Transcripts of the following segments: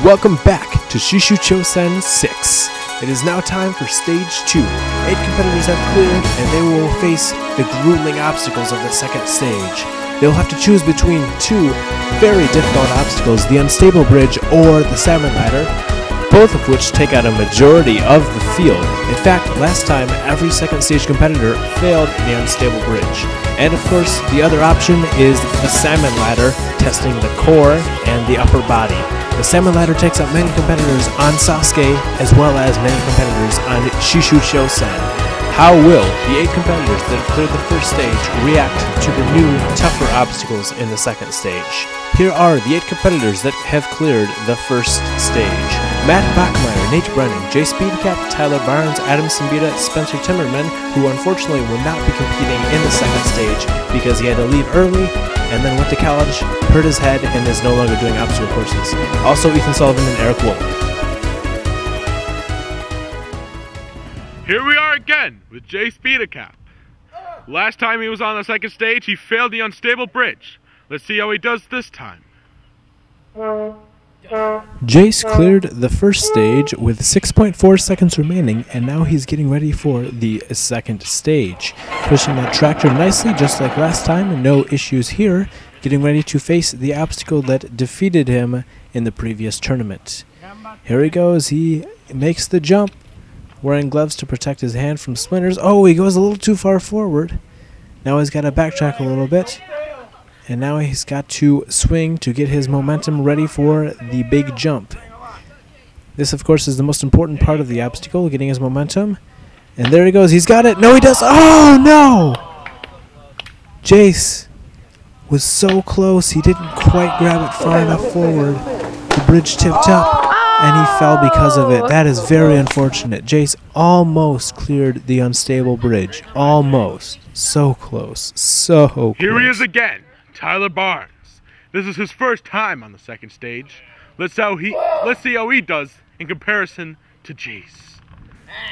Welcome back to Shishou Chousen 6. It is now time for Stage 2. 8 competitors have cleared, and they will face the grueling obstacles of the second stage. They will have to choose between two very difficult obstacles, the unstable bridge or the salmon ladder, both of which take out a majority of the field. In fact, last time, every second stage competitor failed the unstable bridge. And of course, the other option is the salmon ladder, testing the core and the upper body. The salmon ladder takes out many competitors on Sasuke, as well as many competitors on Shishou Chousen. How will the 8 competitors that have cleared the first stage react to the new, tougher obstacles in the second stage? Here are the 8 competitors that have cleared the first stage. Matt Bachmeyer, Nate Brennan, Jay Speedcap, Tyler Barnes, Adam Simbita, Spencer Timmerman, who unfortunately will not be competing in the second stage because he had to leave early and then went to college, hurt his head, and is no longer doing obstacle courses. Also Ethan Sullivan and Eric Wolf. Here we are again with Jay Speedcap. Last time he was on the second stage, he failed the unstable bridge. Let's see how he does this time. Jace cleared the first stage with 6.4 seconds remaining, and now he's getting ready for the second stage. Pushing that tractor nicely, just like last time, no issues here. Getting ready to face the obstacle that defeated him in the previous tournament. Here he goes, he makes the jump, wearing gloves to protect his hand from splinters. Oh, he goes a little too far forward. Now he's got to backtrack a little bit. And now he's got to swing to get his momentum ready for the big jump. This, of course, is the most important part of the obstacle, getting his momentum. And there he goes. He's got it. No, he does. Oh, no! Jace was so close. He didn't quite grab it far enough forward. The bridge tipped up, and he fell because of it. That is very unfortunate. Jace almost cleared the unstable bridge. Almost. So close. So close. Here he is again. Tyler Barnes. This is his first time on the second stage. Let's see how he does in comparison to Jace.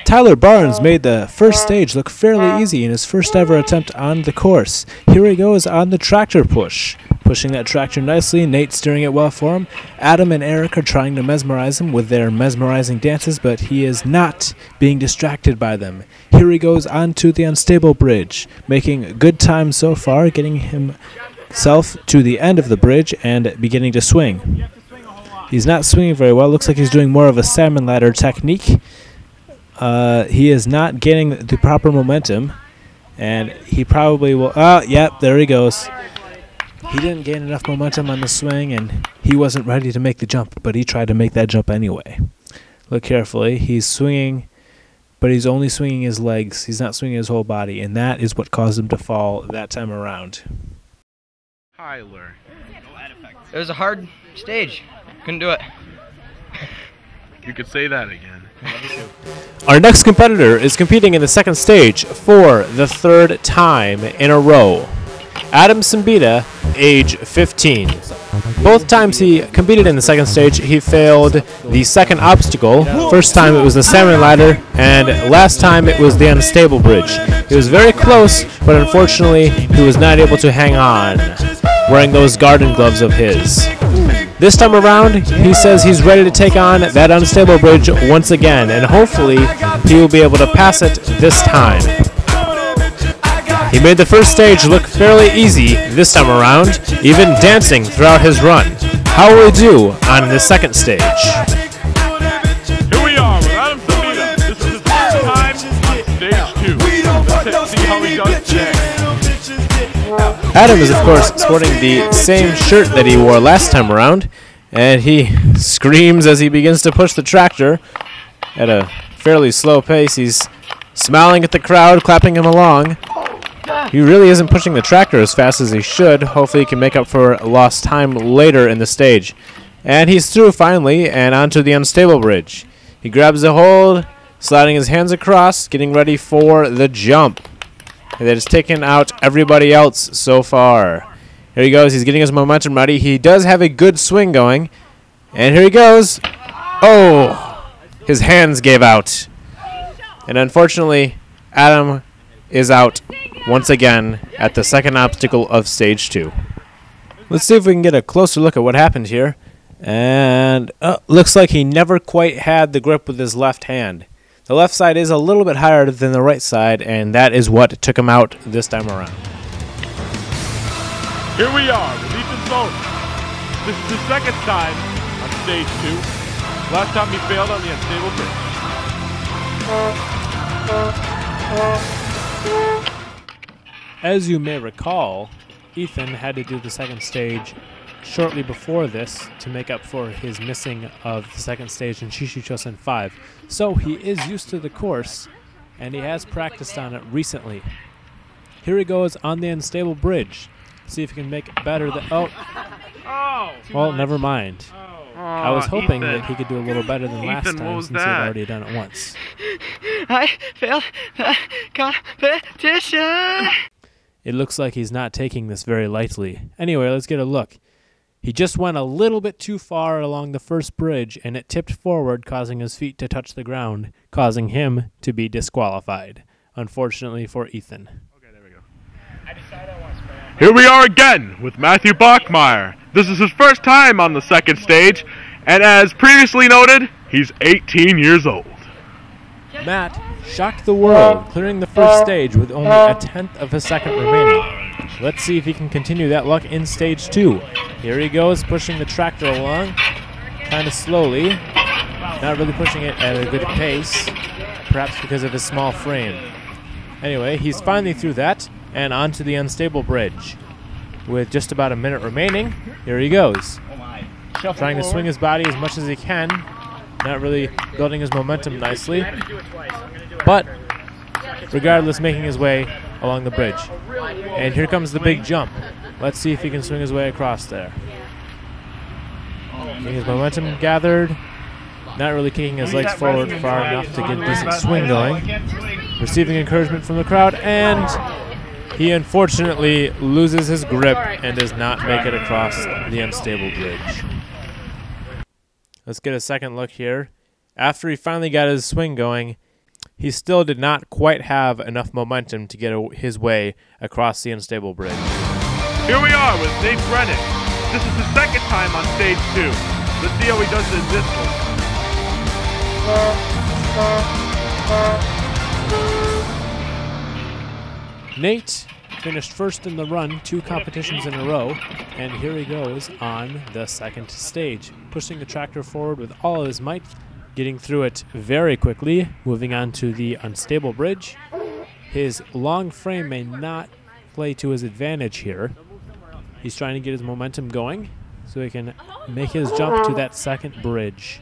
Tyler Barnes made the first stage look fairly easy in his first ever attempt on the course. Here he goes on the tractor push. Pushing that tractor nicely, Nate steering it well for him. Adam and Eric are trying to mesmerize him with their mesmerizing dances, but he is not being distracted by them. Here he goes onto the unstable bridge, making good time so far, getting himself to the end of the bridge and beginning to swing. He's not swinging very well. Looks like he's doing more of a salmon ladder technique. He is not getting the proper momentum, and he probably will. Oh, yep, there he goes. He didn't gain enough momentum on the swing, and he wasn't ready to make the jump, but he tried to make that jump anyway. Look carefully. He's swinging, but he's only swinging his legs. He's not swinging his whole body, and that is what caused him to fall that time around. Tyler. It was a hard stage. Couldn't do it. You could say that again. Our next competitor is competing in the second stage for the third time in a row. Adam Simbita, age 15. Both times he competed in the second stage, he failed the second obstacle. First time it was the salmon ladder, and last time it was the unstable bridge. He was very close, but unfortunately he was not able to hang on, wearing those garden gloves of his. This time around, he says he's ready to take on that unstable bridge once again, and hopefully he will be able to pass it this time. He made the first stage look fairly easy this time around, even dancing throughout his run. How will he do on the second stage? Here we are with Adam Simbita. This is his first time on stage 2. Let's see how he does today. Adam is, of course, sporting the same shirt that he wore last time around, and he screams as he begins to push the tractor at a fairly slow pace. He's smiling at the crowd, clapping him along. He really isn't pushing the tractor as fast as he should. Hopefully he can make up for lost time later in the stage. And he's through finally and onto the unstable bridge. He grabs a hold, sliding his hands across, getting ready for the jump. That has taken out everybody else so far. Here he goes. He's getting his momentum ready. He does have a good swing going. And here he goes. Oh, his hands gave out. And unfortunately, Adam is out once again at the second obstacle of stage 2. Let's see if we can get a closer look at what happened here. And looks like he never quite had the grip with his left hand. The left side is a little bit higher than the right side, and that is what took him out this time around. Here we are with Ethan Zone. This is his second time on stage 2. Last time he failed on the unstable bridge. As you may recall, Ethan had to do the second stage shortly before this to make up for his missing of the second stage in Shishou Chousen 5. So he is used to the course, and he has practiced on it recently. Here he goes on the unstable bridge. See if he can make it better than... Oh! Well, never mind. I was hoping that he could do a little better than last time since he had already done it once. I failed the competition. It looks like he's not taking this very lightly. Anyway, let's get a look. He just went a little bit too far along the first bridge, and it tipped forward, causing his feet to touch the ground, causing him to be disqualified, unfortunately for Ethan. Okay, there we go. Here we are again with Matthew Bachmeyer. This is his first time on the second stage, and as previously noted, he's 18 years old. Matt shocked the world, clearing the first stage with only a tenth of a second remaining. Let's see if he can continue that luck in stage 2. Here he goes, pushing the tractor along, kind of slowly, not really pushing it at a good pace, perhaps because of his small frame. Anyway, he's finally through that, and onto the unstable bridge. With just about a minute remaining, here he goes. Trying to swing his body as much as he can, not really building his momentum nicely, but regardless making his way along the bridge. And here comes the big jump. Let's see if he can swing his way across there. Getting his momentum gathered, not really kicking his legs forward far enough to get a decent swing going. Receiving encouragement from the crowd, and he unfortunately loses his grip and does not make it across the unstable bridge. Let's get a second look here. After he finally got his swing going, he still did not quite have enough momentum to get his way across the unstable bridge. Here we are with Nate Brennan. This is his second time on stage 2. Let's see how he does in this one. Nate finished first in the run 2 competitions in a row, and here he goes on the second stage, pushing the tractor forward with all of his might, getting through it very quickly, moving on to the unstable bridge. His long frame may not play to his advantage here. He's trying to get his momentum going so he can make his jump to that second bridge.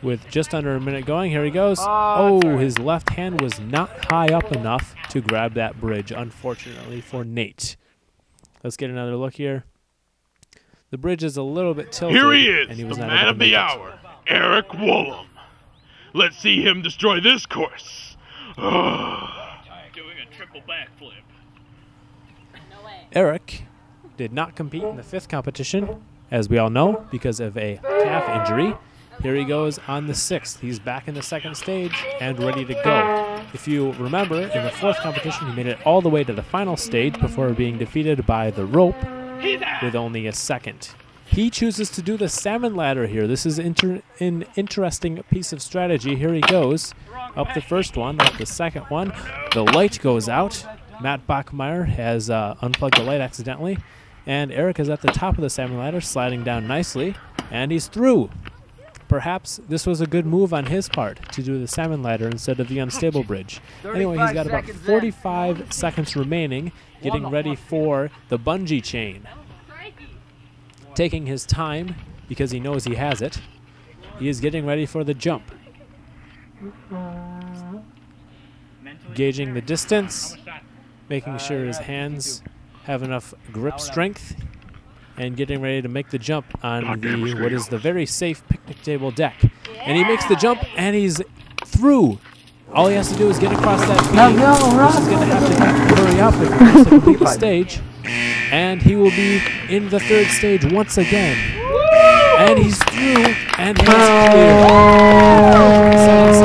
With just under a minute going, here he goes. Oh, his left hand was not high up enough to grab that bridge, unfortunately for Nate. Let's get another look here. The bridge is a little bit tilted. Here he is, and he was the not man able of to the make hour, Eric Woolham. Let's see him destroy this course. Doing a triple backflip. Eric did not compete in the 5th competition, as we all know, because of a calf injury. Here he goes on the 6th. He's back in the second stage and ready to go. If you remember, in the 4th competition, he made it all the way to the final stage before being defeated by the rope with only a second. He chooses to do the salmon ladder here. This is an interesting piece of strategy. Here he goes. Up the first one, up the second one. The light goes out. Matt Bachmeyer has unplugged the light accidentally. And Eric is at the top of the salmon ladder, sliding down nicely. And he's through. Perhaps this was a good move on his part to do the salmon ladder instead of the unstable bridge. Anyway, he's got about 45 seconds remaining, getting ready for the bungee chain. Taking his time because he knows he has it. He is getting ready for the jump. Gauging the distance, making sure his hands have enough grip strength, and getting ready to make the jump on the what is the very safe picnic table deck. And he makes the jump, and he's through. All he has to do is get across that beam, which is going to have to hurry up if he wants to complete the stage. And he will be in the 3rd stage once again. And he's through, and he's clear. 7 seconds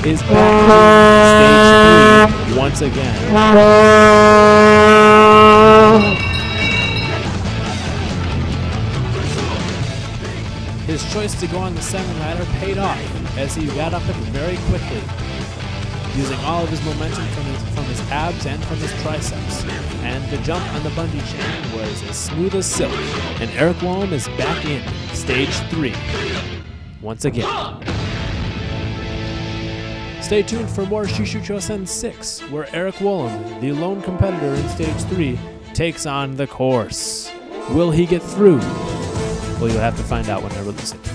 is back to stage 3 once again. His choice to go on the salmon ladder paid off as he got up it very quickly, using all of his momentum from his abs and from his triceps. And the jump on the bungee chain was as smooth as silk, and Eric Wallum is back in stage 3 once again. Stay tuned for more Shishou Chousen 6, where Eric Wallum, the lone competitor in stage 3, takes on the course. Will he get through? Well, you'll have to find out when I release it.